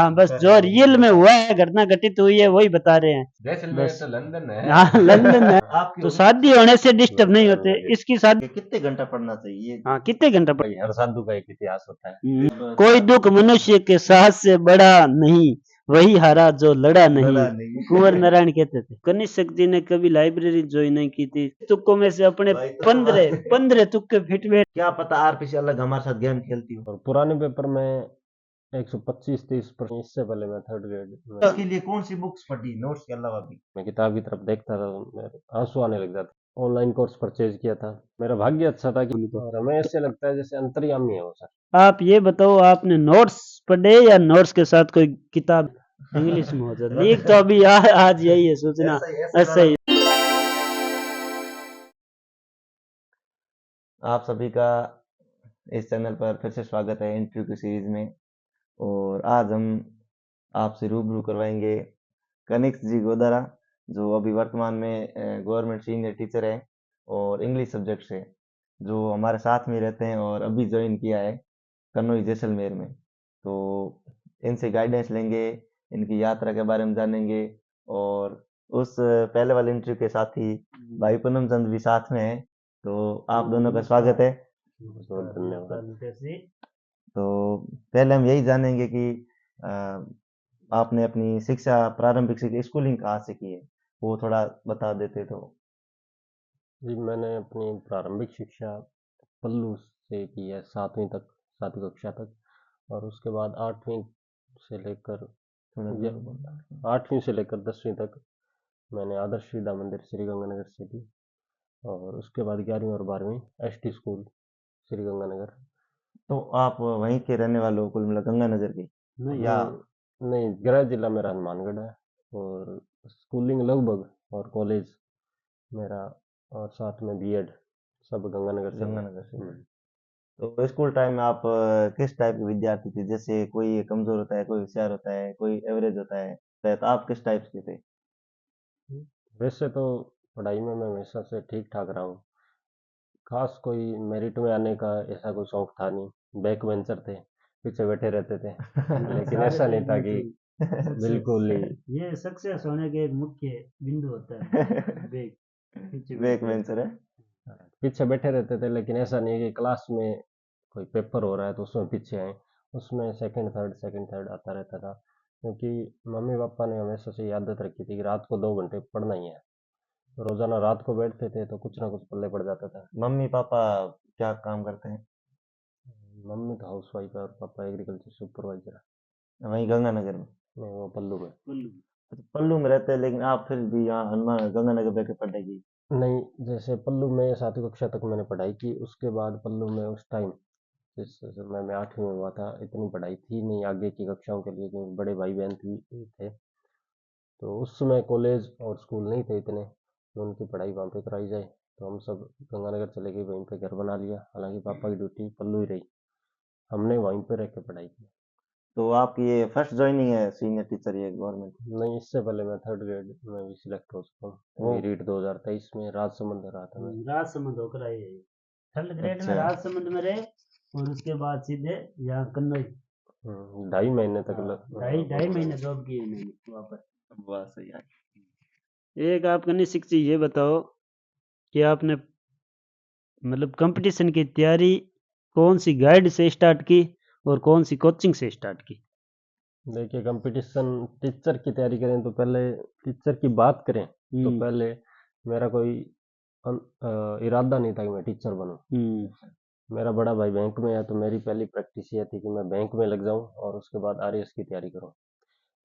हाँ, बस जो रियल में हुआ है, घटना घटित हुई है वही बता रहे हैं। जैसलमेर बस तो लंदन है। हाँ, लंदन है। आपकी तो शादी होने से डिस्टर्ब नहीं लंदन होते लगे इसकी शादी। कितने घंटा पढ़ना चाहिए? हाँ, कितने घंटा भाई, हर साधु का एक इतिहास होता है। कोई दुख मनुष्य के साहस से बड़ा नहीं, वही हारा जो लड़ा नहीं। लड़ा नहीं। कुंवर नारायण कहते थे। कनिष्क जी ने कभी लाइब्रेरी ज्वाइन नहीं की थी। तुक्कों में से अपने भाई तो 15 तुक्के फिट में। क्या पता आरपीसी अलग हमारे साथ गेम खेलती हो। और पुराने पेपर में 125-30% इससे पहले मैं थर्ड ग्रेड में उसके लिए कौन सी बुक्स पढ़ी नोट्स के अलावा भी? मैं किताब की तरफ देखता था तो मेरे आंसू आने लग जाते। ऑनलाइन कोर्स परचेज किया था। मेरा भाग्य अच्छा था कि और हमें ऐसे लगता है जैसे अंतर्यामी है वो सर। आप ये बताओ, आपने नोट्स पढ़े या नोट्स के साथ कोई किताब इंग्लिश में हो जाती? लीक तो अभी आज यही है सूचना। ऐसा ही। आप सभी का इस चैनल पर फिर से स्वागत है इंटरव्यू की सीरीज में। और आज हम आपसे रूबरू करवाएंगे कनिष्क जी गोदारा, जो अभी वर्तमान में गवर्नमेंट सीनियर टीचर है और इंग्लिश सब्जेक्ट से, जो हमारे साथ में रहते हैं और अभी ज्वाइन किया है कन्नौज जैसलमेर में। तो इनसे गाइडेंस लेंगे, इनकी यात्रा के बारे में जानेंगे। और उस पहले वाले इंटरव्यू के साथी भाई पूनम चंद भी साथ में है। तो आप दोनों का स्वागत है। बहुत धन्यवाद। तो पहले हम यही जानेंगे कि अ, आपने अपनी शिक्षा, प्रारंभिक शिक्षा, स्कूलिंग कहाँ से की है, वो थोड़ा बता देते तो। जी, मैंने अपनी प्रारंभिक शिक्षा पल्लू से की है, 7वीं तक, 7वीं कक्षा तक। और उसके बाद 8वीं से लेकर थोड़ा ज- जोर बोलना। 8वीं से लेकर 10वीं तक मैंने आदर्श विद्या मंदिर श्री गंगानगर से की। और उसके बाद 11वीं और 12वीं एसटी स्कूल श्री गंगानगर। तो आप वहीं के रहने वाले हो कुल मिला गंगानगर के? नहीं, या नहीं नहीं, गृह जिला मेरा हनुमानगढ़ है। और स्कूलिंग लगभग और कॉलेज मेरा और साथ में बीएड सब गंगानगर से हुआ है। गंगानगर से? तो स्कूल टाइम में आप किस टाइप के विद्यार्थी थे? जैसे कोई कमजोर होता है, कोई होशियार होता है, कोई एवरेज होता है, तो आप किस टाइप के थे? वैसे तो पढ़ाई में मैं हमेशा से ठीक ठाक रहा हूँ। खास कोई मेरिट में आने का ऐसा कोई शौक था नहीं। बैक बेंचर थे, पीछे बैठे रहते थे। लेकिन ऐसा नहीं था कि बिल्कुल ही ये सक्सेस होने के एक मुख्य बिंदु होता है। ब्रेक पीछे बैक बेंचर है। पीछे बैठे रहते थे। लेकिन ऐसा नहीं है कि क्लास में कोई पेपर हो रहा है तो उसमें पीछे आए। उसमें सेकंड थर्ड आता रहता था। क्योंकि मम्मी पापा ने हमेशा से ये आदत रखी थी कि रात को 2 घंटे पढ़ना ही है। तो रोजाना रात को बैठते थे तो कुछ ना कुछ पल्ले पड़ जाता था। मम्मी पापा क्या काम करते हैं? मम्मी तो हाउस वाइफ है और पापा एग्रीकल्चर सुपरवाइजर है। वहीं गंगानगर में? नहीं, वो पल्लू में। अच्छा, पल्लू में रहते हैं, लेकिन आप फिर भी यहाँ हनुमान गंगानगर बैठे पढ़ेगी? नहीं, जैसे पल्लू में 7वीं कक्षा तक मैंने पढ़ाई की। उसके बाद पल्लू में उस टाइम जिस समय मैं 8वीं में हुआ था इतनी पढ़ाई थी नहीं आगे की कक्षाओं के लिए, क्योंकि बड़े भाई बहन थे। तो उस समय कॉलेज और स्कूल नहीं थे इतने कि उनकी पढ़ाई वहाँ पे कराई जाए। तो हम सब गंगानगर चले गए, वहीं पे घर बना लिया। हालांकि पापा की ड्यूटी पल्लू ही रही, हमने वहीं पे रह के पढ़ाई की। तो आपकी ये फर्स्ट ज्वाइनिंग है सीनियर टीचर ये गवर्नमेंट? नहीं, इससे पहले मैं थर्ड ग्रेड में भी सिलेक्ट हो चुका वो हूँ। मेरिट 2023 में राजसमंद रहा था मैं। राजसमंद होकर आए हैं। थर्ड ग्रेड में अच्छा। राजसमंद में रहे और उसके बाद सीधे यहाँ कन्नौज 2.5 महीने तक ढाई ढाई महीने जॉब की है मैंने वापस। वाह, सही है। एक आप कनिष्क जी ये बताओ कि आपने मतलब कंपटीशन की तैयारी कौन सी गाइड से स्टार्ट की और कौन सी कोचिंग से स्टार्ट की? देखिए, कंपटीशन टीचर की तैयारी करें तो पहले टीचर की बात करें तो पहले मेरा कोई इरादा नहीं था कि मैं टीचर बनूं। मेरा बड़ा भाई बैंक में है तो मेरी पहली प्रैक्टिस ये थी कि मैं बैंक में लग जाऊं और उसके बाद आरएएस की तैयारी करूं।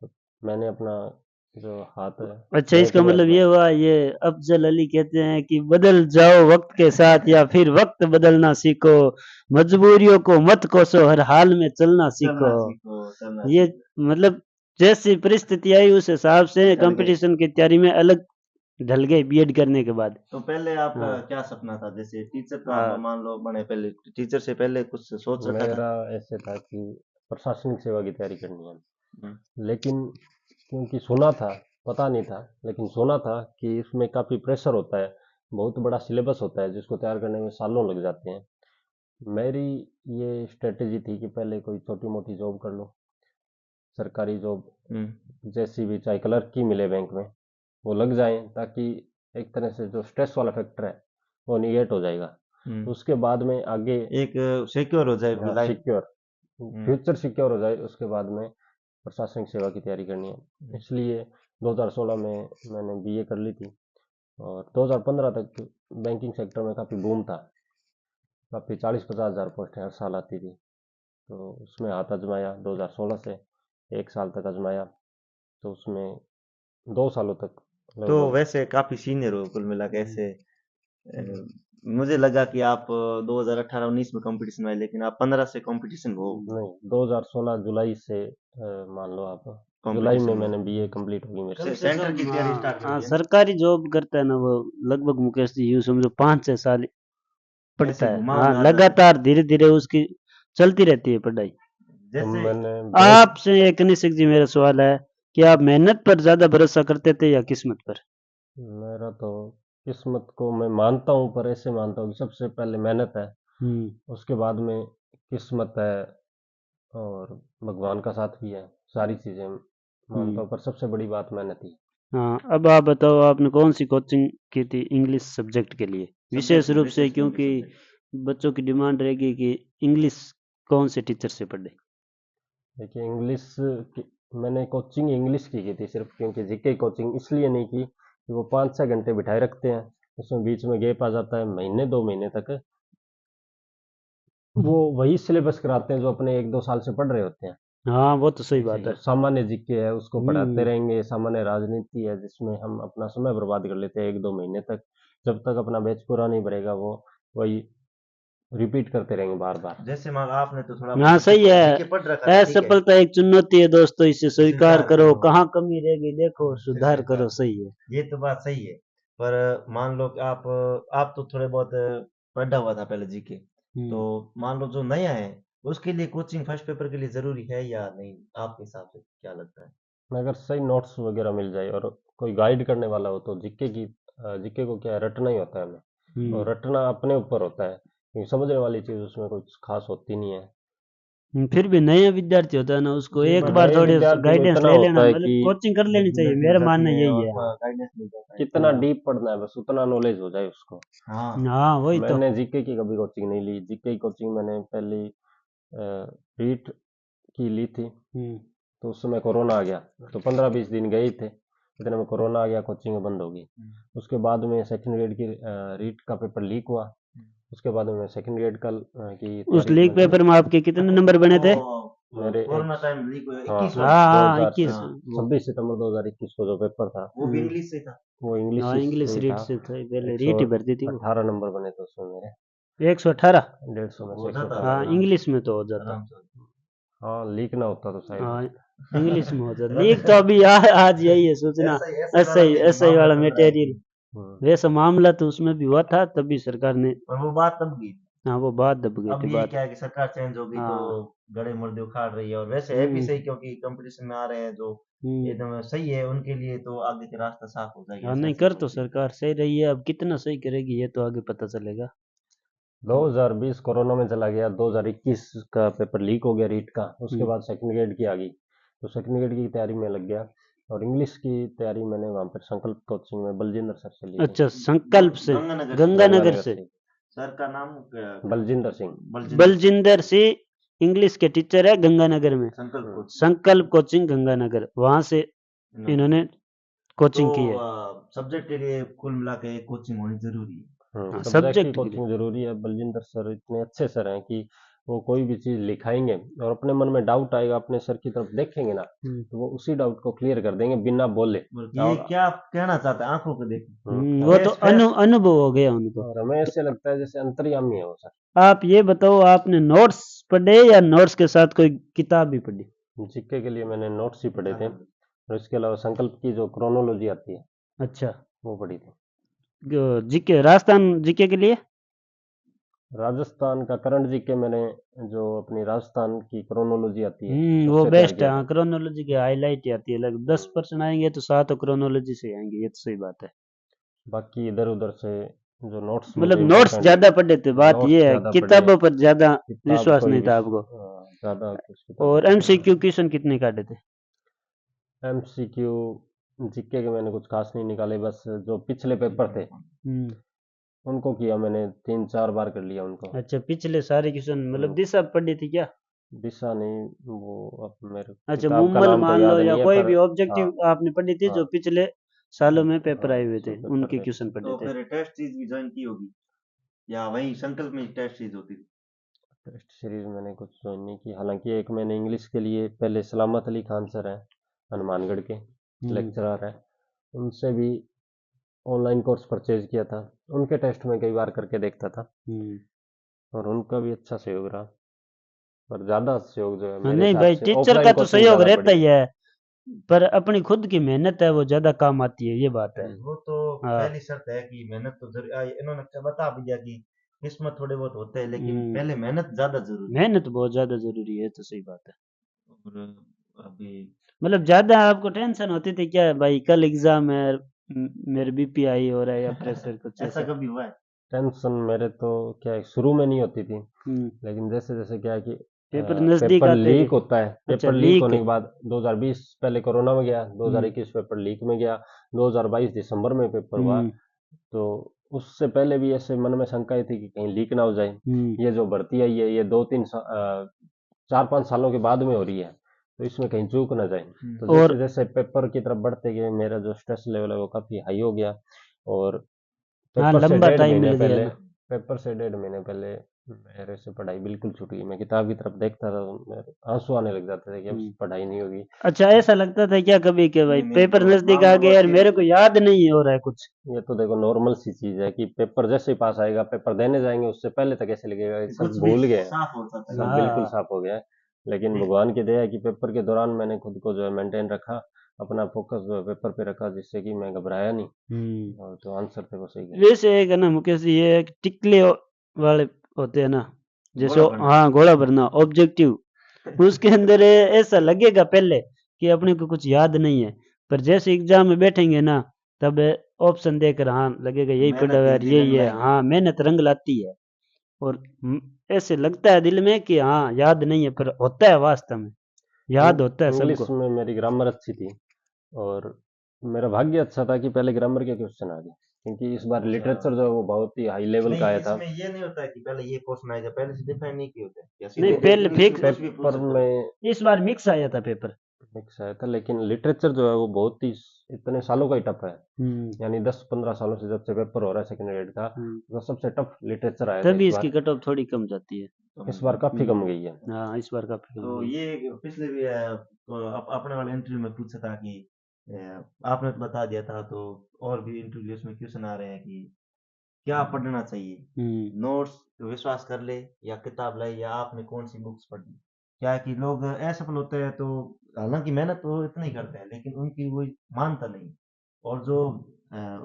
तो मैंने अपना जो हाथ है अच्छा, बैंक इसका में मतलब अपना ये हुआ, ये अफजल अली कहते हैं कि बदल जाओ वक्त के साथ या फिर वक्त बदलना सीखो, मजबूरियों को मत कोसो, हर हाल में चलना सीखो। चलना ये सीखो। मतलब जैसी परिस्थिति आई उस हिसाब से चल गए। कंपटीशन की तैयारी में अलग ढल गए बीएड करने के बाद। तो पहले आपका हाँ क्या सपना था? जैसे टीचर तो आप हाँ। मान लो बने, पहले टीचर से पहले कुछ सोच रखा था? मेरा ऐसे था कि प्रशासनिक सेवा की तैयारी करनी है। हम्म, लेकिन क्योंकि सुना था, पता नहीं था, लेकिन सुना था कि इसमें काफ़ी प्रेशर होता है, बहुत बड़ा सिलेबस होता है जिसको तैयार करने में सालों लग जाते हैं। मेरी ये स्ट्रेटेजी थी कि पहले कोई छोटी मोटी जॉब कर लो, सरकारी जॉब हम्म, जैसी भी, चाहे क्लर्क की मिले बैंक में, वो लग जाए, ताकि एक तरह से जो स्ट्रेस वाला फैक्टर है वो निगेट हो जाएगा। हम्म, उसके बाद में आगे एक सिक्योर हो जाए लाइफ। सिक्योर, हम्म, फ्यूचर सिक्योर हो जाए, उसके बाद में प्रशासनिक सेवा की तैयारी करनी है। इसलिए 2016 में मैंने बीए कर ली थी, और 2015 तक बैंकिंग सेक्टर में काफ़ी बूम था, काफ़ी 40-50 हज़ार पोस्टें हर साल आती थी। तो उसमें हाथ आजमाया 2016 से, 1 साल तक आजमाया, तो उसमें 2 सालों तक तो लगभग। वैसे काफी सीनियर हो कुल मिला के ऐसे। मुझे लगा कि आप 2018-19 में कंपटीशन में आए, लेकिन आप 15 से कंपटीशन हो नहीं, 2016 जुलाई से, मान लो आप, जुलाई में कंपटीशन में। मैंने बीए कंप्लीट होगी मेरी। कम से सेंटर कम की तैयारी स्टार्ट हाँ, होगी है ना। सरकारी जॉब करता है ना वो, लगभग मुकेश जी यूँ समझो 5-6 साल पढ़ता ऐसे है। घुमाव हाँ, में आ जाता है। लगातार धीरे धीरे उसकी चलती रहती है पढ़ाई। तो जैसे मैंने बैंक, आपसे एक निश्चित जी मेरा सवाल है कि आप मेहनत पर ज्यादा भरोसा करते थे या किस्मत पर? मेरा तो किस्मत को मैं मानता हूँ, पर ऐसे मानता हूँ कि सबसे पहले मेहनत है, उसके बाद में किस्मत है, और भगवान का साथ भी है। सारी चीज़ें मानता हूँ, पर सबसे बड़ी बात मेहनत ही है। हाँ, अब आप बताओ आपने कौन सी कोचिंग की थी इंग्लिश सब्जेक्ट के लिए? विशेष रूप से, विशेष कौन सा क्योंकि सब्जेक्ट। बच्चों की डिमांड रहेगी कि इंग्लिश कौन से टीचर से पढ़े। देखिए, इंग्लिश की मैंने कोचिंग इंग्लिश की थी सिर्फ, क्योंकि जीके की कोचिंग इसलिए नहीं की कि वो 5-6 घंटे बिठाए रखते हैं, उसमें बीच में गैप आ जाता है, महीने 2 महीने तक वो वही सिलेबस कराते हैं जो अपने 1-2 साल से पढ़ रहे होते हैं। हाँ, वो तो सही ऐसे बात ही। है। जो सामान्य जीके है उसको पढ़ाते हम्म। रहेंगे, सामान्य राजनीति है जिसमें हम अपना समय बर्बाद कर लेते हैं 1-2 महीने तक, जब तक अपना बैच पूरा नहीं भरेगा वो वही रिपीट करते रहेंगे बार बार। जैसे मान आपने तो थोड़ा हाँ, सही है। जीके पढ़ रखा था, ठीक है। असफलता एक चुनौती है दोस्तों, इसे स्वीकार स्वीकार करो। करो। कहाँ कमी रह गई देखो, फिर सुधार स्वीकार करो। करो। सही है। ये तो बात सही है। पर मान लो कि आप तो थोड़े बहुत पढ़ा हुआ था पहले जीके। तो हम्म। मान लो जो नया है, उसके लिए कोचिंग फर्स्ट पेपर के लिए जरूरी है या नहीं, आपके हिसाब से क्या लगता है? अगर सही नोट्स वगैरह मिल जाए और कोई गाइड करने वाला हो तो जीके को क्या है, रटना ही होता है हमें, और हम्म। रटना अपने ऊपर होता है, क्योंकि समझने वाली चीज़ उसमें कुछ खास होती नहीं है। फिर भी नया विद्यार्थी होता है ना, उसको जी, एक पर बार नए थोड़े विद्यार्थी में गाइडेंस इतना ले होता लेना, है मतलब कि कोचिंग कर लेनी एक चाहिए, मिनट मिल मेरा जाती मानना है यही और है। हाँ। गाइडेंस मिल जाता है कितना तो। हाँ। डीप पढ़ना है, बस उतना नॉलेज हो जाए उसको। हाँ। हाँ, वही तो। मैंने जीके की कभी कोचिंग नहीं ली, जीके की कोचिंग मैंने पहली रीट की ली थी, हम्म। तो उस समय कोरोना आ गया, तो 15-20 दिन गए ही थे, इतने में कोरोना आ गया, कोचिंग बंद हो गई। उसके बाद में सेकंड ग्रेड की रीट का पेपर लीक हुआ, उसके बाद में मैं सेकंड ग्रेड की उस तैयारी लीग करना शुरू। पेपर में आपके कितने नंबर बने थे? मेरे एक, कोरोना टाइम लीक हुआ हाँ 21 हाँ, वाला। हाँ, दो हाँ, हजार से 21 हाँ, वो। 26 सितंबर 2021 को जो पेपर था, वो भी इंग्लिश से था। वो इंग्लिश हाँ, इंग्लिश से ही रीड था। से था, पहले एक सौ रीड ही भरती थी वो। अट्ठारह नंबर बने थे उसमें मेरे, 118। 150 में से हो जाता 118 हाँ, बने आराम थे। से। इंग्लिश में तो हो जाता। आराम से। हाँ, लीक ना होता तो शायद। हाँ, इंग्लिश में हो जाता। अरे, लीग तो अभी आज यही है सूचना। ऐसा ही वाला ऐसा ही मामला वाला चल रहा है मटेरियल। अभी। वैसा मामला तो उसमें भी हुआ था, तभी सरकार ने। पर वो बात तब की। हाँ, वो बात दब गई अब थी ये बात। क्या है कि सरकार चेंज हो गई तो हाँ। गड़े मुर्दे उखाड़ रही है, और वैसे है भी हम्म। सही, क्योंकि कंपटीशन में आ रहे हैं जो हम्म। एकदम सही है उनके लिए, तो आगे का रास्ता साफ हो जाएगा, हाँ, ऐसा नहीं कर चीज तो होती है। सरकार सही रही है, अब कितना सही करेगी ये तो आगे पता चलेगा। 2020 कोरोना में चला गया, 2021 का पेपर लीक हो गया रीट का, उसके हम्म। बाद सेकंड ग्रेड की आ गई, तो सेकंड ग्रेड की तैयारी में लग गया, और इंग्लिश की तैयारी मैंने वहाँ पर संकल्प कोचिंग में बलजिंदर सर से ली थी। अच्छा, संकल्प से। गंगानगर से। गंगानगर गंगानगर से। से। सर का नाम क्या? बलजिंदर सिंह। बलजिंदर सिंह इंग्लिश के टीचर है गंगानगर में। संकल्प कोच। संकल्प कोचिंग गंगानगर, वहां से इन्होंने तो कोचिंग की है। सब्जेक्ट के लिए कुल मिला के कोचिंग होनी जरूरी है। हाँ, सब्जेक्ट की सब्जेक्ट के लिए। कोचिंग जरूरी है। बलजिंदर सर इतने अच्छे सर हैं कि वो कोई भी चीज़ लिखाएंगे, और अपने मन में डाउट आएगा, अपने सर की तरफ देखेंगे ना, तो वो उसी डाउट को क्लियर कर देंगे बिना बोले। ये क्या कहना चाहता है, आंखों को देख। वो तो फेस। अनुभव हो गया उनको। और हमें ऐसे लगता है जैसे अंतर्यामी है वो सर। आप ये बताओ, आपने नोट्स पढ़े या नोट्स के साथ कोई किताब भी पढ़ी? जीके के लिए मैंने नोट्स ही पढ़े थे, और इसके अलावा संकल्प की जो क्रोनोलॉजी आती है अच्छा। वो पढ़ी थी। जीके, राजस्थान जीके के लिए। राजस्थान का करंट जीके मैंने, जो अपनी राजस्थान की क्रोनोलॉजी आती है वो उससे तैयार बेस्ट है। किया हाँ, था। क्रोनोलॉजी की हाईलाइट ही आती है, लगभग 10% आएंगे तो 7 क्रोनोलॉजी से आएंगे, ये तो सही बात है। बाकी इधर उधर से जो नोट्स मतलब मुझे नोट्स इम्पोर्टेंट, ज्यादा पढ़े थे, बात नोट्स ये है, ज़्यादा पढ़े, किताबों पर ज्यादा किताब विश्वास कोई नहीं था आपको। ज़्यादा कुछ किताब और एमसीक्यू क्वेश्चन कितने काटे थे? एमसीक्यू जीके के मैंने कुछ खास नहीं निकाले, बस जो पिछले पेपर थे उनको किया मैंने, 3-4 बार कर लिया उनको। अच्छा, पिछले सारे क्वेश्चन मतलब दिशा पढ़ी थी क्या? दिशा नहीं, वो अब मेरे अच्छा, किताब का मुम्मल नाम तो मान लो याद या नहीं है, कोई पर भी हाँ ऑब्जेक्टिव आपने पढ़ी थी जो हाँ पिछले सालों में पेपर हाँ आए हुए थे, सब पेपर उनके थे। क्वेश्चन पढ़े तो थे। फिर टेस्ट सीरीज भी ज्वाइन की होगी या वही संकल्प में टेस्ट सीरीज होती थी? टेस्ट सीरीज मैंने कुछ ज्वाइन नहीं की, हालांकि एक मैंने इंग्लिश के लिए, पहले सलामत अली खान सर हैं हनुमानगढ़ के, लेक्चरर हैं, उनसे भी ऑनलाइन कोर्स परचेज किया था, उनके टेस्ट में कई बार करके देखता था और उनका भी अच्छा सहयोग रहा। पर ज़्यादा सहयोग जो है हाँ, मेरे नहीं हिसाब भाई, से टीचर ऑफलाइन का तो कोचिंग सहयोग ज़्यादा रहता बढ़िया ही है। है, पर अपनी खुद की मेहनत है वो ज्यादा काम आती है, ये बात है। वो तो हाँ। पहली शर्त है कि मेहनत तो जरूर, इन्होंने बता भी दिया कि किस्मत थोड़े बहुत होते हैं, लेकिन पहले मेहनत ज्यादा जरूरी है। मेहनत बहुत ज्यादा जरूरी है, तो सही बात है। और अभी मतलब ज्यादा आपको टेंशन होती थी क्या भाई, कल एग्जाम है, मेरे बीपीआई हो रहा है या प्रेशर कुछ ऐसा ऐसा? कभी हुआ है? टेंशन मेरे तो क्या है, शुरू में नहीं होती थी, हम्म, लेकिन जैसे जैसे क्या है कि पेपर नजदीक पेपर आते लीक गए। होता है, अच्छा, पेपर लीक लीक। होने के बाद 2020 पहले कोरोना में गया, 2021 पेपर लीक में गया, 2022 दिसंबर में पेपर हुआ, हम्म, तो उससे पहले भी ऐसे मन में शंकाएं थी कि कहीं लीक ना हो जाए। ये जो भर्ती आई है, ये 4-5 सालों के बाद में हो रही है, तो इसमें कहीं चूक ना जाए। तो और जैसे जैसे पेपर की तरफ बढ़ते गए, मेरा जो स्ट्रेस लेवल है वो काफ़ी हाई हो गया, और हाँ, पेपर से लंबा डेढ़ टाइम महीने मिल गया पहले ना। पेपर से डेढ़ महीने पहले मेरे से पढ़ाई बिल्कुल छूट गई। मैं किताब की तरफ देखता था तो मेरे आंसू आने लग जाते थे कि अब पढ़ाई नहीं होगी। अच्छा, ऐसा लगता था क्या कभी कि भाई नहीं नहीं, पेपर तो नजदीक आ मामला गया बहुत और मेरे सीरियस को है। याद नहीं हो रहा है कुछ? ये तो देखो नॉर्मल सी चीज है कि पेपर जैसे ही पास आएगा, पेपर देने जाएंगे उससे पहले तक ऐसे लगेगा कि सब कुछ भी भूल गए हैं, साफ हो जाता है। सब बिल्कुल हाँ। साफ हो गया है। लेकिन फिर भगवान की दया है कि पेपर के दौरान मैंने खुद को जो है मेंटेन रखा, अपना फोकस जो है पेपर पे रखा, जिससे कि मैं घबराया नहीं और जो आंसर थे वो सही गए। वैसे एक है ना मुकेश जी, ये एक टिकले वाले होते हैं ना, जैसे गोला भरना। हाँ, घोड़ा भरना ऑब्जेक्टिव, उसके अंदर ऐसा लगेगा पहले कि अपने को कुछ याद नहीं है, पर जैसे एग्जाम में बैठेंगे ना, तब ऑप्शन देकर हाँ लगेगा यही पढ़ा मेहनत हुआ है, जल्दी यही रंग है। लाएगी। हाँ, मेहनत रंग लाती है। और ऐसे लगता है दिल में कि हाँ याद नहीं है, पर होता है वास्तव में, याद होता है इंग्लिश सबको। में मेरी ग्रामर अच्छी थी, और मेरा भाग्य अच्छा था कि पहले ग्रामर के क्वेश्चन आ गए, क्योंकि इस बार अच्छा, लिटरेचर जो है वो बहुत ही हाई लेवल का नहीं आया था। इसमें ये नहीं होता है कि पहले ये क्वेश्चन आएगा, पहले से डिफाइन नहीं किए होते हैं, या नहीं, सीधे पहले इंग्लिश में फिक्स, कुछ भी पूछ पेपर सकते हो? में इस बार मिक्स आया था पेपर। मिक्स आया था, लेकिन लिटरेचर जो है वो बहुत ही इतने सालों का ही टफ है, हम्म, यानी 10-15 सालों से जब से पेपर हो रहा है सेकंड ग्रेड का, तो सबसे टफ लिटरेचर आया था तभी इस इसकी बार। कट ऑफ थोड़ी कम जाती है। इस बार काफी कम गई है। हाँ, इस बार काफी कम तो गई। ये पिछले भी तो अपने वाले इंटरव्यू में पूछा था कि आपने तो बता दिया था, तो और भी इंटरव्यूज में क्वेश्चन आ रहे हैं कि क्या पढ़ना चाहिए, नोट्स विश्वास कर ले या किताब लाए, या आपने कौन सी बुक्स पढ़ी? क्या है कि लोग असफल होते हैं तो हालांकि मेहनत तो इतना ही करते हैं, लेकिन उनकी वो मानता नहीं, और जो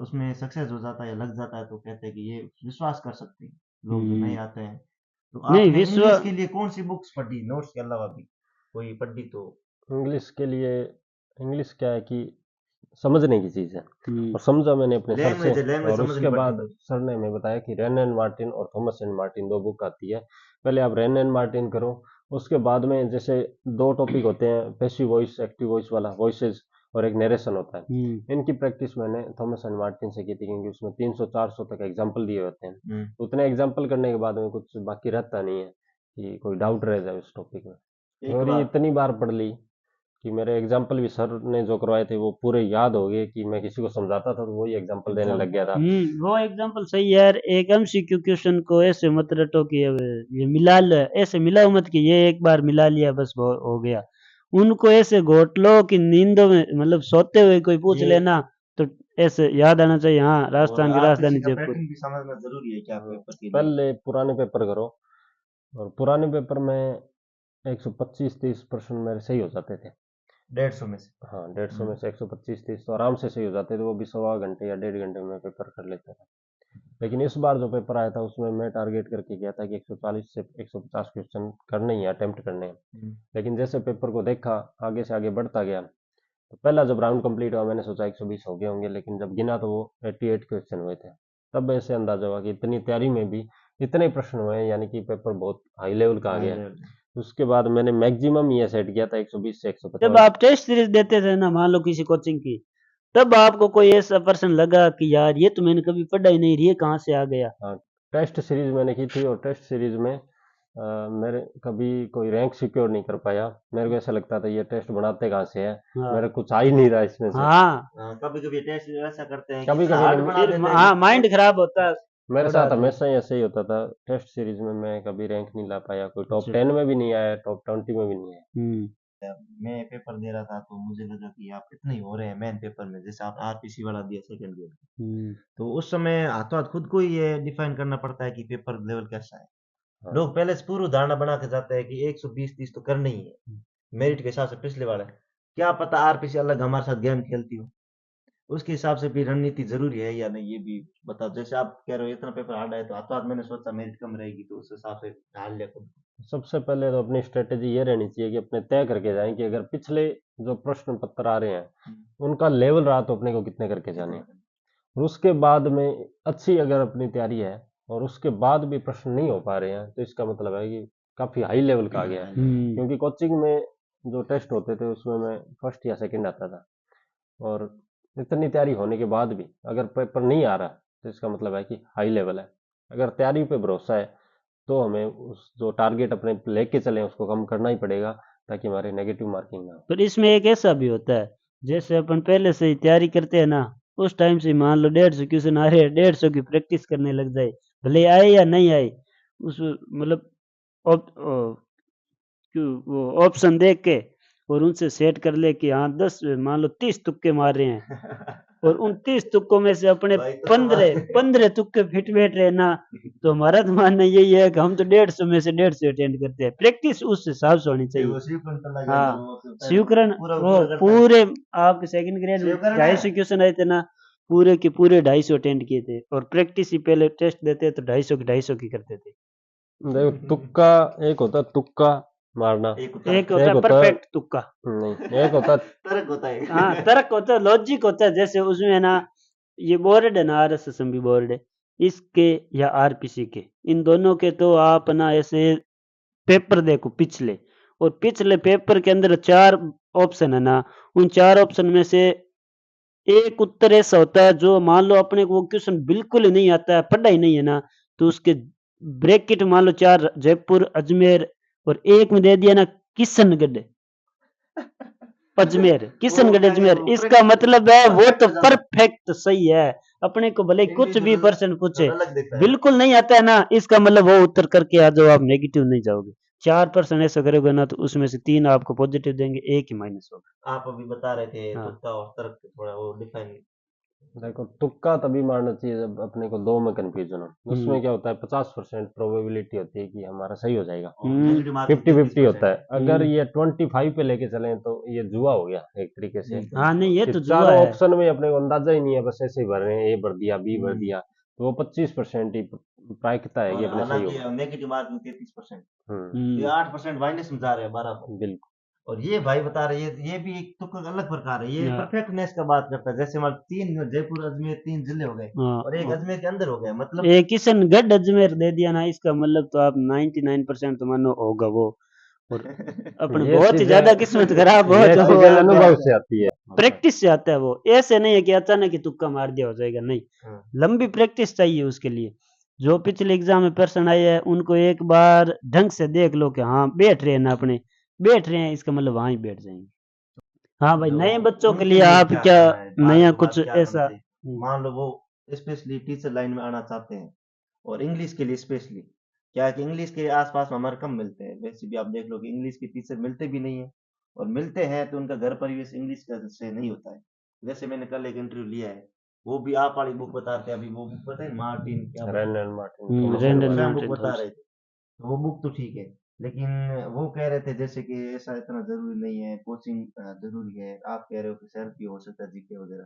उसमें सक्सेस हो जाता है या लग जाता है तो कहते हैं कि ये विश्वास कर सकते हैं लोग जो नहीं आते हैं। तो नहीं, आपने विश्व इंग्लिश के लिए कौन सी बुक्स पढ़ी नोट्स के अलावा भी कोई पढ़ी तो? इंग्लिश के लिए, इंग्लिश क्या है कि समझने की चीज़ है, हम्म, और समझा मैंने अपने सर से, लैंग्वेज है, लैंग्वेज और समझनी उसके पड़ती है बाद तो। सर ने हमें बताया कि रेन एंड मार्टिन और थॉमस एंड मार्टिन दो बुक आती है, पहले आप रेन एंड मार्टिन करो, उसके बाद में जैसे दो टॉपिक होते हैं, पैसिव वॉइस एक्टिव वॉइस वाला, वॉइसेस, और एक नरेशन होता है, इनकी प्रैक्टिस मैंने थॉमस एंड मार्टिन से की थी, क्योंकि उसमें 300-400 तक एग्जाम्पल दिए होते हैं, उतने एग्जाम्पल करने के बाद में कुछ बाकी रहता नहीं है कि कोई डाउट रह जाए उस टॉपिक में। एक थ्योरी बार इतनी बार पढ़ ली कि मेरे एग्जाम्पल भी सर ने जो करवाए थे वो पूरे याद हो गए, कि मैं किसी को समझाता था तो वही एग्जाम्पल देने लग गया था। वो एग्जांपल सही है यार। एक एमसीक्यू क्वेश्चन को ऐसे मत रटो कि अब ये मिला लो, ऐसे मिलाओ मत कि ये एक बार मिला लिया बस हो गया। उनको ऐसे घोट लो कि नींदों में, मतलब सोते हुए कोई पूछ ये लेना तो ऐसे याद आना चाहिए, हाँ और राजस्थान की आरपीसी राजधानी का जयपुर। पैटर्न भी समझना जरूरी है क्या पेपर के लिए? पहले पुराने पेपर करो, और पुराने पेपर में 125-30 प्रश्न मेरे सही हो जाते थे। 150 में से? हाँ, 150 में से 125-30 तो आराम से सही हो जाते थे, वो भी सवा घंटे या 1.5 घंटे में पेपर कर लेता था। लेकिन इस बार जो पेपर आया था उसमें मैं टारगेट करके गया था कि 140 से 150 क्वेश्चन करने ही हैं, अटेम्प्ट करने हैं। लेकिन जैसे पेपर को देखा, आगे से आगे बढ़ता गया, तो पहला जब राउंड कंप्लीट हुआ मैंने सोचा 120 हो गए होंगे, लेकिन जब गिना तो वो 88 क्वेश्चन हुए थे। तब ऐसे अंदाजा हुआ कि इतनी तैयारी में भी इतने प्रश्न हुए हैं, यानी कि पेपर बहुत हाई लेवल का आ हाई गया है। लेवल। उसके बाद मैंने मैक्सिमम ये सेट किया था 120 से जब 150। आप टेस्ट सीरीज देते थे ना, मान लो किसी कोचिंग की, तब आपको कोई ऐसा पर्सन लगा कि यार ये तो मैंने कभी पढ़ा ही नहीं, ये कहाँ से आ गया? हाँ, टेस्ट सीरीज मैंने की थी, और टेस्ट सीरीज में मेरे कभी कोई रैंक सिक्योर नहीं कर पाया। मेरे को ऐसा लगता था ये टेस्ट बनाते कहाँ से है, हाँ मेरा कुछ आ ही नहीं रहा इसमें से। हाँ, कभी कभी टेस्ट ऐसा करते हैं कि कभी इतना कभी हार्ड नहीं, बना फिर देते हैं हाँ कि माइंड खराब होता है, मेरे थोड़ा साथ हमेशा ही ऐसे ही होता था। टेस्ट सीरीज में मैं कभी रैंक नहीं ला पाया, कोई टॉप अच्छा। 10 में भी नहीं आया, टॉप 20 में भी नहीं आया। मैं पेपर दे रहा था तो मुझे लगा कि आप इतने ही हो रहे हैं मेन पेपर में, जैसे आप आरपीसी वाला दिया सेकंड ईयर, तो उस समय हाथों हाथ खुद को ही ये डिफाइन करना पड़ता है कि पेपर लेवल कैसा है। हाँ, लोग पहले से पूर्व धारणा बना के जाते हैं कि 120-30 तो करना ही है मेरिट के हिसाब से पिछले वाले, क्या पता आरपीसी अलग हमारे साथ गेम खेलती हो, उसके हिसाब से भी रणनीति जरूरी है या नहीं ये भी बताओ। जैसे आप कह रहे हो इतना पेपर हार्ड है तो हाथों हाथ मैंने सोचा मेरिट कम रहेगी तो उस हिसाब से ढाल लिया खुद को। सबसे पहले तो अपनी स्ट्रेटेजी ये रहनी चाहिए कि अपने तय करके जाएं कि अगर पिछले जो प्रश्न पत्र आ रहे हैं उनका लेवल रहा तो अपने को कितने करके जाने हैं। और उसके बाद में अच्छी अगर अपनी तैयारी है और उसके बाद भी प्रश्न नहीं हो पा रहे हैं तो इसका मतलब है कि काफी हाई लेवल का आ गया है। क्योंकि कोचिंग में जो टेस्ट होते थे उसमें मैं फर्स्ट या सेकंड आता था, और इतनी तैयारी होने के बाद भी अगर पेपर नहीं आ रहा तो इसका मतलब है कि हाई लेवल है। अगर तैयारी पे भरोसा है तो हमें उस जो टारगेट अपने लेके चले उसको कम करना ही पड़ेगा, ताकि हमारे नेगेटिव मार्किंग ना हो। पर इसमें एक ऐसा भी होता है, जैसे अपन पहले से ही तैयारी करते हैं ना, उस टाइम से मान लो 150 क्वेश्चन आ रहे हैं, 150 की प्रैक्टिस करने लग जाए, भले आए या नहीं आए, उस मतलब वो ऑप्शन देख के और उनसे सेट कर ले कि हाँ 10 मान लो 30 तुक्के मार रहे हैं, और उन 30 तुक्कों में से अपने भाई तो 15 तुक्के फिट बैठ रहे ना, तो हमारा तो मानना यही है कि हम तो 150 में से 150 अटेंड करते हैं। प्रैक्टिस उस हिसाब से होनी चाहिए। हाँ, शिवकरण पूरा वो पूरा करता है। पूरे आपके सेकंड ग्रेड में शिवकरण 250 है क्वेश्चन आए थे ना, पूरे के पूरे 250 अटेंड किए थे, और प्रैक्टिस ही पहले टेस्ट देते तो 250 की करते थे। देखो, तुक्का एक होता है तुक्का मारना, एक होता एक है होता है होता है परफेक्ट तुक्का, नहीं, एक होता है तर्क होता है हाँ तर्क होता है, लॉजिक होता है। जैसे उसमें है ना, ये बोर्ड है ना, आरएसएसएमबी बोर्ड है, इसके या आरपीसी के, इन दोनों के तो आप ना ऐसे पेपर देखो पिछले, और पिछले पेपर के अंदर 4 ऑप्शन है ना, उन 4 ऑप्शन में से एक उत्तर ऐसा होता है जो मान लो अपने को वो क्वेश्चन बिल्कुल ही नहीं आता है, पढ़ा ही नहीं है ना, तो उसके ब्रैकेट मान लो 4 जयपुर, अजमेर, और एक में दे दिया ना किशनगढ़, अजमेर, वो किशनगढ़ क्या है अजमेर, वो इसका मतलब है वो तो परफेक्ट ज्यादा परफेक्ट सही है। अपने को भले कुछ भी इंडिविजुअल पर्सन पूछे, अलग दिखता है। बिल्कुल नहीं आता है ना, इसका मतलब वो उत्तर करके आ जाओ, आप नेगेटिव नहीं जाओगे। 4% ऐसा करोगे ना, तो उसमें से 3 आपको पॉजिटिव देंगे, 1 ही माइनस होगा। आप अभी बता रहे थे हाँ तुक्का और तर्क थोड़ा वो डिफाइन। देखो, तुक्का तभी मारना चाहिए जब अपने को दो में कंफ्यूजन हो। उसमें क्या होता है, 50% प्रोबेबिलिटी होती है कि हमारा सही हो जाएगा, नेगेटिव मार्किंग 50-50 होता 33%। है। अगर ये 25 पे लेके चलें तो ये जुआ हो गया एक तरीके से, हाँ नहीं, ये कि तो जुआ चारों है। ऑप्शन में अपने को अंदाजा ही नहीं है, बस ऐसे ही भर रहे हैं, ए भर दिया, बी भर दिया, तो वो 25% ही प्रायिकता है कि और अपने सही हालांकि होगा। नेगेटिव मार्किंग 33%, ये हम्म, 8% माइनस में जा रहे हैं बराबर। बिल्कुल। और ये भाई बता रहे हैं ये भी एक तुक्का का अलग प्रकार है, ये हाँ परफेक्टनेस का बात करता है। जैसे मान 3 जयपुर अजमेर 3 जिले हो गए हाँ और एक हाँ। अजमेर के अंदर हो गया, मतलब ये किशनगढ़ अजमेर दे दिया ना, इसका मतलब तो आप 99% तो मानो होगा वो, और अपने ये बहुत ही चीजें ज्यादा किस्मत खराब हो ये तो चीजें आप अनुभव से आती है। प्रैक्टिस से आता है। वो ऐसे नहीं है कि अचानक ही तुक्का मार दिया हो जाएगा, नहीं, हाँ, लंबी प्रैक्टिस चाहिए उसके लिए। जो पिछले एग्जाम में पर्सन आए हैं उनको एक बार ढंग से देख लो कि हाँ बैठ रहे हैं ना, अपने बैठ रहे हैं, इसका मतलब वहां ही बैठ जाएंगे। हाँ भाई, जो नए बच्चों के उनके लिए लिए आप क्या क्या करना है, बात नया तो कुछ बात क्या करना ऐसा? चाहिए। मान लो वो स्पेशली टीचर लाइन में आना चाहते हैं और इंग्लिश के लिए स्पेशली, क्या है कि इंग्लिश के आसपास में हमारे कम मिलते हैं, वैसे भी आप देख लो कि इंग्लिश के टीचर मिलते भी नहीं है, और मिलते हैं तो उनका घर परिवेश इंग्लिश का से नहीं होता है। जैसे मैंने कल एक इंटरव्यू लिया है, वो भी आप वाली बुक बताते हैं, अभी वो बुक पता है मार्टिन क्या बोलते रैंड हैं, and Martin, Thomas Rand Elva and स्वयं बुक मार्टिन बता थॉम्स। रहे थे, तो वो बुक तो ठीक है, लेकिन वो कह रहे थे जैसे कि ऐसा इतना जरूरी नहीं है, कोचिंग जरूरी है। आप कह रहे हो कि सेल्फ भी हो सकता है जीके वगैरह,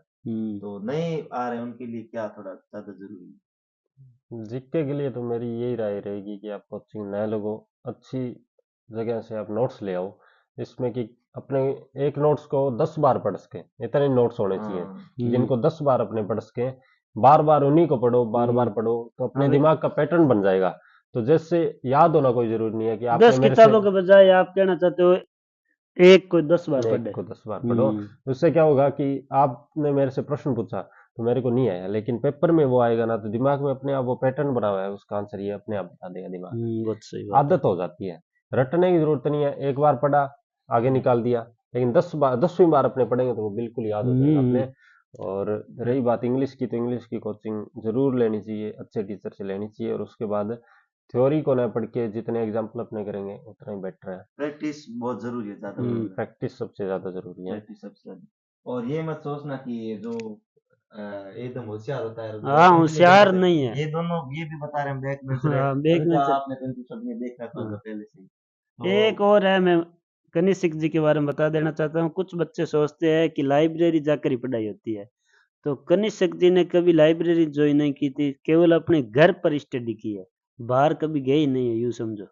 तो नए आ रहे हैं उनके लिए क्या थोड़ा ज्यादा जरूरी है? जीके के लिए तो मेरी यही राय रहेगी कि आप कोचिंग नए लोगों, अच्छी जगह से आप नोट्स ले आओ, जिसमें कि अपने एक नोट्स को 10 बार पढ़ सके, इतने नोट्स होने चाहिए हाँ कि जिनको 10 बार अपने पढ़ सके। बार बार उन्हीं को पढ़ो, बार बार हम्म। पढ़ो, तो हाँ अपने भाई, दिमाग का पैटर्न बन जाएगा। तो जैसे याद होना कोई जरूरी नहीं है कि आपने 10 मेरे किताबों से के बजाय आप कहना चाहते हो एक को 10 बार एक पढ़े। को 10 बार पढ़ो। उससे क्या होगा कि आपने मेरे से प्रश्न पूछा तो मेरे को नहीं आया, लेकिन पेपर में वो आएगा ना, तो दिमाग में अपने आप वो पैटर्न बना हुआ है, उसका आंसर ये अपने आप बता देगा दिमाग। बहुत सही बात है। आदत हो जाती है, रटने की जरूरत नहीं है। एक बार पढ़ा, आगे निकाल दिया, लेकिन 10वीं बार अपने पढ़ेंगे तो वो बिल्कुल याद हो जाएगा अपने। और रही बात इंग्लिश की, तो इंग्लिश की कोचिंग जरूर लेनी चाहिए, अच्छे टीचर से लेनी चाहिए। और उसके बाद थ्योरी को ना पढ़ के जितने एग्जाम्पल अपने करेंगे उतना ही बेटर है। प्रैक्टिस बहुत जरूरी है, ज्यादा प्रैक्टिस सबसे ज्यादा जरूरी है। प्रैक्टिस सबसे ज्यादा। और ये मत सोचना कि ये जो एकदम होशियार होता है, हाँ, होशियार नहीं है। ये दोनों ये भी बता रहे हैं बैक बेंचर है, हाँ, बैक अभी तो बेंचर। आपने तो इनकी शब्द में देख रखा होगा पहले से ही। तो एक और है, मैं कनिष्क जी के बारे में बता देना चाहता हूँ। कुछ बच्चे सोचते हैं कि लाइब्रेरी जाकर ही पढ़ाई होती है, तो कनिष्क जी ने कभी लाइब्रेरी ज्वाइन नहीं की थी, केवल अपने घर पर स्टडी की है, बाहर कभी गए ही नहीं है, यूं समझो।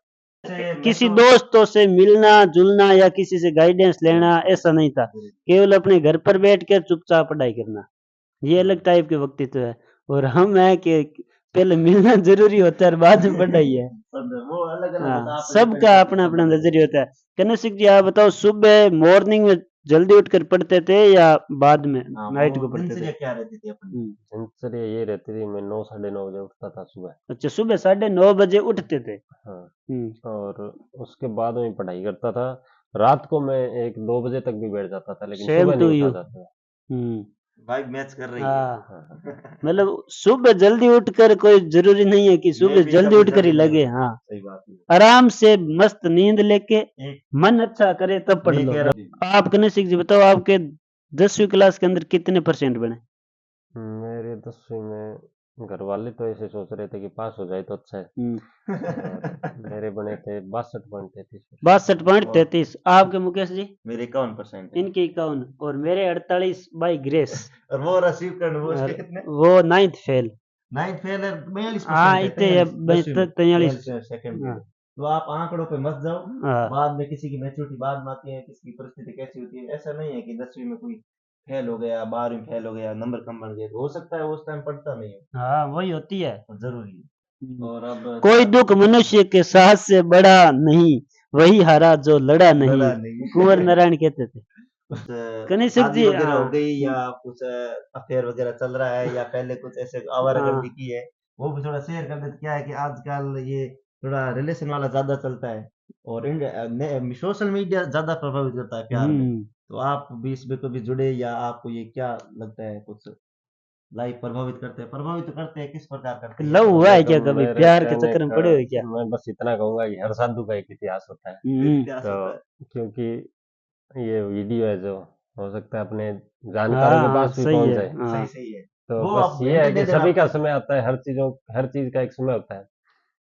किसी दोस्तों से मिलना जुलना या किसी से गाइडेंस लेना ऐसा नहीं था, केवल अपने घर पर बैठ कर चुपचाप पढ़ाई करना, ये अलग टाइप के व्यक्तित्व है। और हम है कि पहले मिलना जरूरी होता है और बाद में पढ़ाई है। वो अलग अलग हाँ, सबका अपना अपना नजरिया होता है। कनिष्क जी आप बताओ, सुबह मॉर्निंग में जल्दी उठकर पढ़ते थे या बाद में नाइट को पढ़ते थे? क्या रहती थी अपनी? दिनचर्या ये रहती थी, मैं 9 साढ़े 9 बजे उठता था सुबह। अच्छा, सुबह 9:30 बजे उठते थे। हाँ, और उसके बाद में पढ़ाई करता था। रात को मैं 1-2 बजे तक भी बैठ जाता था, लेकिन सेम सुबह टू नहीं यू। उठा जाता था। वाइब मैच कर रही है। हाँ, मतलब सुबह जल्दी उठकर कोई जरूरी नहीं है कि सुबह जल्दी उठकर ही लगे। हाँ, सही बात है। आराम से मस्त नींद लेके मन अच्छा करे तब पढ़ लो। आप कनिष्क जी बताओ, आपके 10वीं क्लास के अंदर कितने % बने? मेरे 10वीं में घर वाले तो ऐसे सोच रहे थे कि पास हो जाए तो अच्छा है। और मेरे बने थे 62.33। 62.33। आपके मुकेश जी? मेरे 51% है। इनके 51 और मेरे 48 बाई ग्रेस। और वो रसीव कर वो उसके कितने? वो 9th फेल। 9th फेल है, 42% हाँ, है, इतने 43 43। सेकंड हाँ, में। तो आप आंकड़ों पे मत जाओ, हाँ, बाद में किसी की मैच्योरिटी बाद में आती है, किसी की परिस्थिति कैसी होती है। ऐसा नहीं है कि 10वीं में कोई फेल हो गया, 12वीं फेल हो गया, नंबर कम बन गए, तो हो सकता है वो उस टाइम पढ़ता नहीं हो। हाँ, वही होती है। जरूरी है। और अब कोई दुख मनुष्य के साथ से बड़ा नहीं, वही हारा जो लड़ा नहीं, कुंवर नारायण कहते थे। कनिष्क शादी जी, वगैरह हो गई या कुछ अफेयर वगैरह चल रहा है या पहले कुछ ऐसे आवारागर्दी की है, वो भी थोड़ा शेयर कर देते। क्या है कि आजकल ये थोड़ा रिलेशन वाला ज्यादा चलता है और सोशल मीडिया ज्यादा प्रभावित करता है प्यार में। तो आप भी इसमें कभी जुड़े या आपको ये क्या लगता है, कुछ लाइफ प्रभावित तो करते हैं, किस प्रकार करते हैं? लव हुआ है क्या तो कभी? मेरे प्यार के कहने चक्कर में का पड़े हुए क्या? मैं बस इतना कहूंगा कि हर साधु का एक इतिहास होता है। इतिहास तो होता है। क्योंकि ये वीडियो है जो हो सकता है अपने जानकारों के पास भी सही पहुंच है। जाए। सही सही है। तो वो बस आप ये है हिंट दे कि देना। सभी का समय आता है, हर चीज का एक समय होता है।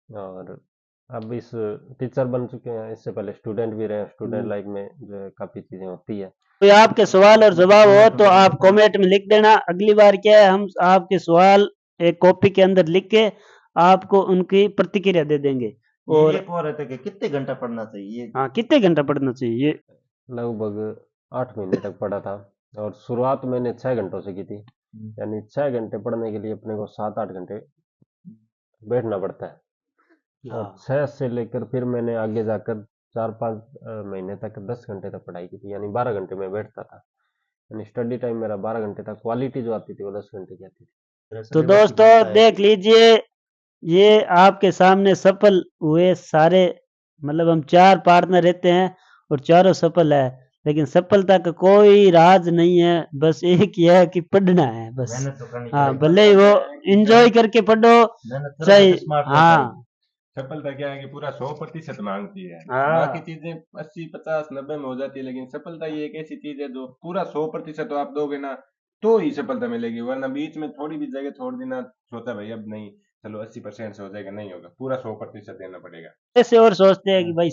और अब इस टीचर बन चुके हैं, इससे पहले स्टूडेंट भी रहे। स्टूडेंट लाइफ में जो है काफी चीजें होती है। कोई आपके सवाल और जवाब हो तो आप कमेंट में लिख देना। अगली बार क्या है, हम आपके सवाल एक कॉपी के अंदर लिख के आपको उनकी प्रतिक्रिया दे देंगे। और एक और रहता है कि कितने घंटा पढ़ना चाहिए? हाँ, कितने घंटा पढ़ना चाहिए ये? लगभग 8 महीने तक पढ़ा था, और शुरुआत मैंने 6 घंटों से की थी। यानी 6 घंटे पढ़ने के लिए अपने को 7-8 घंटे बैठना पड़ता है। और 6 से लेकर फिर मैंने आगे जाकर 4-5 महीने तक 10 घंटे तक पढ़ाई की थी, यानी 12 घंटे में बैठता था। यानी स्टडी टाइम मेरा 12 घंटे था, क्वालिटी जो आती थी वो 10 घंटे की आती थी। तो दोस्तों देख लीजिए, ये आपके सामने सफल हुए सारे, मतलब हम 4 पार्टनर रहते हैं और चारों सफल है, लेकिन सफलता का कोई राज नहीं है, बस एक ही है कि पढ़ना है बस। मेहनत तो करनी हाँ, पड़ेगी। भले ही वो एंजॉय करके पढ़ो, मेहनत करो चाहे तो स्मार्ट वर्क हाँ सफलता क्या है कि पूरा 100% मांगती है। हाँ। बाकी चीजें 80, 50, 90 में हो जाती है, लेकिन सफलता ये एक ऐसी चीज है जो पूरा 100% तो आप दोगे ना तो ही सफलता मिलेगी। वरना बीच में थोड़ी भी जगह छोड़ देना, सोचा भाई अब नहीं, चलो 80% से हो जाएगा, नहीं होगा, पूरा 100% देना पड़ेगा। ऐसे और सोचते हैं कि भाई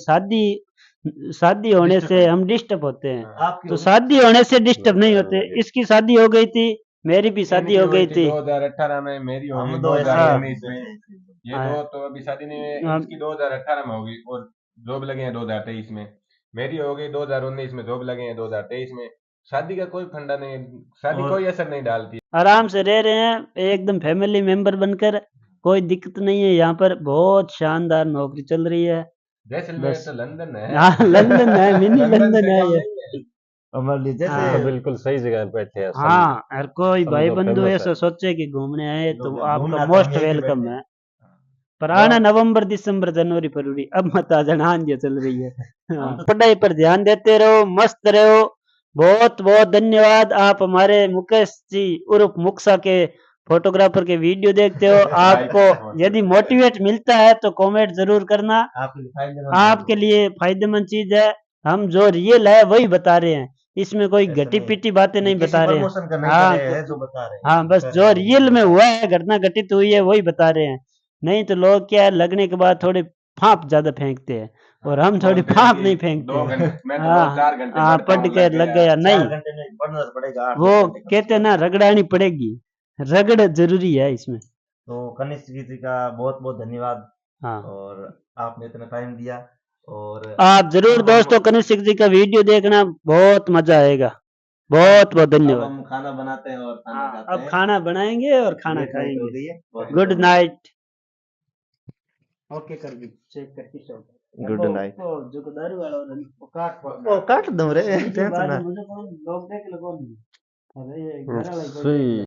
शादी होने से हम डिस्टर्ब होते हैं, तो शादी होने से डिस्टर्ब नहीं होते। इसकी शादी हो गई थी, मेरी भी शादी हो गई थी। 2018 में, मेरी होगी हम दो ऐसे 2019 में। ये हाँ। दो तो अभी शादी नहीं है, हाँ। इसकी 2018 में होगी और जॉब लगे हैं 2023 में। मेरी हो गई 2019 में, जॉब लगे हैं 2023 में। शादी का कोई फंडा नहीं है, शादी कोई असर नहीं डालती। आराम से रह रहे हैं एकदम फैमिली मेंबर बनकर, कोई दिक्कत नहीं है, यहाँ पर बहुत शानदार नौकरी चल रही है। जैसलमेर बस तो लंदन है। हाँ लंदन है, मिनी लंदन लंदन से है कम ये। नहीं है। हमारे लिए हाँ तो जैसे बिल्कुल सही जगह पे बैठे हैं हाँ, हर कोई भाई समझो बंधु फेमस ऐसा है। सोचे कि घूमने आए तो लोग आपका घूमना तो हम मोस्ट यहीं पे वेलकम बैठे है। हैं। पर आना बहुत नवंबर दिसंबर जनवरी फरवरी, अब मत आ जाना, आंधियां चल रही है। हाँ, हम तो पढ़ाई पर ध्यान देते रहो, मस्त रहो। बहुत बहुत धन्यवाद, आप हमारे मुकेश जी उर्फ मुक्सा के फोटोग्राफर के वीडियो देखते हो। आपको यदि मोटिवेट मिलता है तो कमेंट जरूर करना, आपके लिए फायदेमंद है आपके वो। लिए फायदेमंद चीज है। हम जो रियल है वही बता रहे हैं, इसमें कोई ऐसा घटी नहीं है पिटी बातें ये नहीं किसी बता रहे हैं। प्रमोशन का नहीं कर हाँ रहे हैं, जो बता रहे हैं हाँ, जो बस कर रहे जो हैं वो रियल में बता हुआ रहे हैं। है, घटना घटित हुई है वही बता रहे हैं। नहीं तो लोग क्या है, लगने के बाद थोड़े फाँप ज्यादा फेंकते हैं, और हम थोड़ी बोलते हैं फाँप कि नहीं फेंकते 2 हैं। घंटे मैं तो हाँ रोज 4 घंटे हाँ, पढ़ता पढ़ हूँ, के लग लग गया। गया नहीं। 4 घंटे नहीं पढ़ना तो पड़ेगा, वो 8-10 घंटे कम से कहते हैं कम। ना, रगड़ानी पड़ेगी, रगड़ जरूरी है इसमें। तो कनिष्क जी का बहुत बहुत धन्यवाद, हाँ, और आपने इतना टाइम दिया। और आप जरूर अब दोस्तों हम कनिष्क जी का वीडियो देखना, बहुत मजा आएगा। अब बहुत बहुत अब धन्यवाद। हम खाना बनाते हैं और खाना हाँ, खाते अब हैं। खाना बनाएंगे और खाना लेट नाइट हो खाएंगे। गई है, बहुत बहुत गुड धन्यवाद। नाइट। ओके कर दी, चेक करके शो गुड नाइट। जो दारू वाला वो काट ओ काट दूं रे, वीडियो टेंशन बाद ना। में मुझे कौन लोग देख लो कौन। अरे ये घर वाला ही कोई सही देख लो।